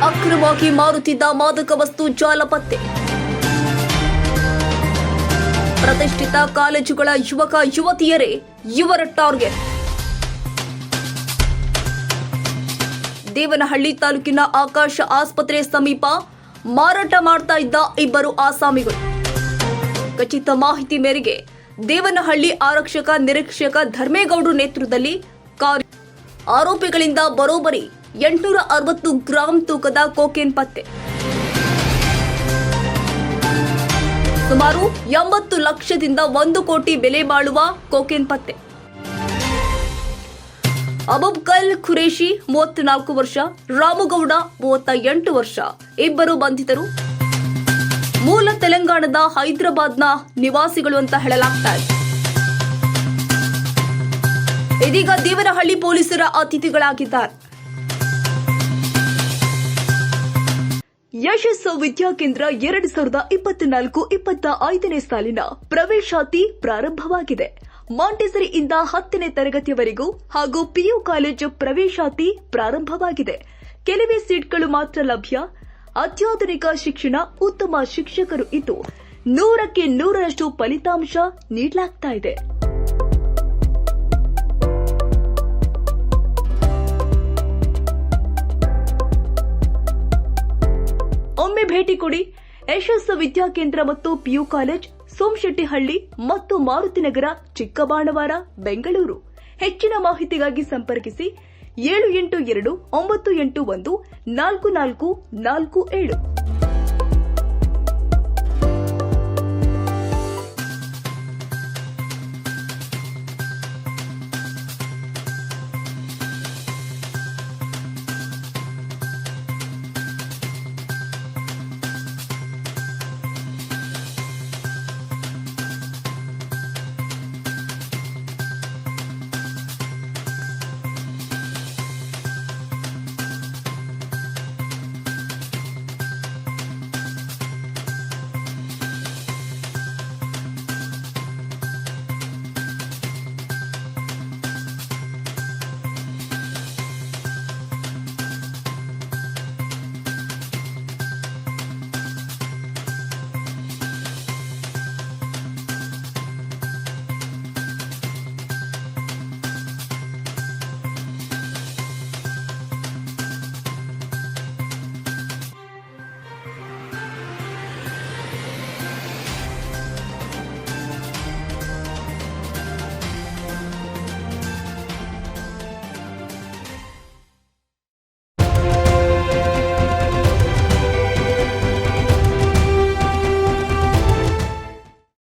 ಅಕ್ರಮವಾಗಿ ಮಾರುತ್ತಿದ್ದ ಮಾದಕ ವಸ್ತು ಜಾಲ ಪತ್ತೆ. ಪ್ರತಿಷ್ಠಿತ ಕಾಲೇಜುಗಳ ಯುವಕ ಯುವತಿಯರೇ ಇವರ ಟಾರ್ಗೆಟ್. ದೇವನಹಳ್ಳಿ ತಾಲೂಕಿನ ಆಕಾಶ ಆಸ್ಪತ್ರೆ ಸಮೀಪ ಮಾರಾಟ ಮಾಡ್ತಾ ಇದ್ದ ಇಬ್ಬರು ಆಸಾಮಿಗಳು. ಖಚಿತ ಮಾಹಿತಿ ಮೇರೆಗೆ ದೇವನಹಳ್ಳಿ ಆರಕ್ಷಕ ನಿರೀಕ್ಷಕ ಧರ್ಮೇಗೌಡರು ನೇತೃತ್ವದಲ್ಲಿ ಆರೋಪಿಗಳಿಂದ ಬರೋಬ್ಬರಿ 860 ಗ್ರಾಂ ತೂಕದ ಕೊಕೇನ್ ಪತ್ತೆ. ಸುಮಾರು 80 ಲಕ್ಷದಿಂದ 1 ಕೋಟಿ ಬೆಲೆ ಬಾಳುವ ಕೊಕೇನ್ ಪತ್ತೆ. ಅಬುಬಕಲ್ ಖುರೇಶಿ 34 ವರ್ಷ, ರಾಮಗೌಡ 38 ವರ್ಷ ಇಬ್ಬರು ಬಂಧಿತರು. ಮೂಲ ತೆಲಂಗಾಣದ ಹೈದರಾಬಾದ್ನ ನಿವಾಸಿಗಳು ಅಂತ ಹೇಳಲಾಗ್ತಾ ಇದೆ. ಇದೀಗ ದೇವನಹಳ್ಳಿ ಪೊಲೀಸರ ಅತಿಥಿಗಳಾಗಿದ್ದಾರೆ. ಯಶಸ್ಸು ವಿದ್ಯಾಕೇಂದ್ರ 2024-25ನೇ ಸಾಲಿನ ಪ್ರವೇಶಾತಿ ಪ್ರಾರಂಭವಾಗಿದೆ. ಮಾಂಟೆಸರಿಯಿಂದ 10ನೇ ತರಗತಿಯವರೆಗೂ ಹಾಗೂ ಪಿಯು ಕಾಲೇಜು ಪ್ರವೇಶಾತಿ ಪ್ರಾರಂಭವಾಗಿದೆ. ಕೆಲವೇ ಸೀಟ್ಗಳು ಮಾತ್ರ ಲಭ್ಯ. ಅತ್ಯಾಧುನಿಕ ಶಿಕ್ಷಣ, ಉತ್ತಮ ಶಿಕ್ಷಕರು ಇದ್ದು 100ಕ್ಕೆ 100ರಷ್ಟು ಫಲಿತಾಂಶ ನೀಡಲಾಗ್ತಾ ಇದೆ. ಒಮ್ಮೆ ಭೇಟಿ ಕೊಡಿ. ಯಶಸ್ಸು ವಿದ್ಯಾಕೇಂದ್ರ ಮತ್ತು ಪಿಯು ಕಾಲೇಜ್, ಸೋಮಶೆಟ್ಟಿಹಳ್ಳಿ ಮತ್ತು ಮಾರುತಿನಗರ, ಚಿಕ್ಕಬಾಣವಾರ, ಬೆಂಗಳೂರು. ಹೆಚ್ಚಿನ ಮಾಹಿತಿಗಾಗಿ ಸಂಪರ್ಕಿಸಿ 782 981 4447.